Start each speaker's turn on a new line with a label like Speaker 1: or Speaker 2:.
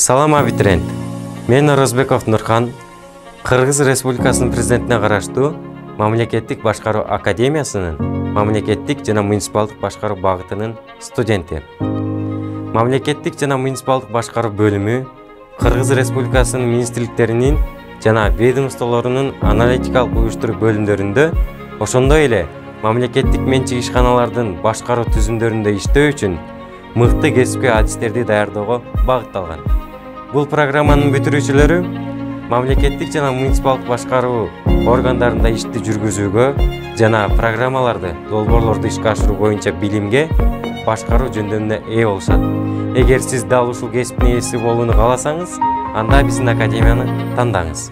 Speaker 1: Салам абитуриент. Мен Орозбеков Нурхан, Кыргыз Республикасынын президентине караштуу Мамлекеттик башкаруу академиясынын мамлекеттик жана муниципалдык башкаруу багытынын студенти. Мамлекеттик жана муниципалдык башкаруу бөлүмү Кыргыз Республикасынын министрликтеринин жана ведомстволорунун аналитикалык уюштуруу бөлүмдөрүндө, ошондой эле мамлекеттик менчик ишканалардын башкаруу түзүмдөрүндө иштөө үчүн мыкты кесипкөй адистерди даярдоого багытталган. Бул программанын бүтүрүүчүлөрү мамлекеттик жана муниципалдык башкаруу органдарында ишти жүргүзүүгө жана программаларды, долбоорлорду ишке ашыруу боюнча билимге, башкаруу жөндөмүнө ээ болушат. Эгер сиз дал ушул кесиптин ээси болууну кааласаңыз, анда биздин академияны тандаңыз.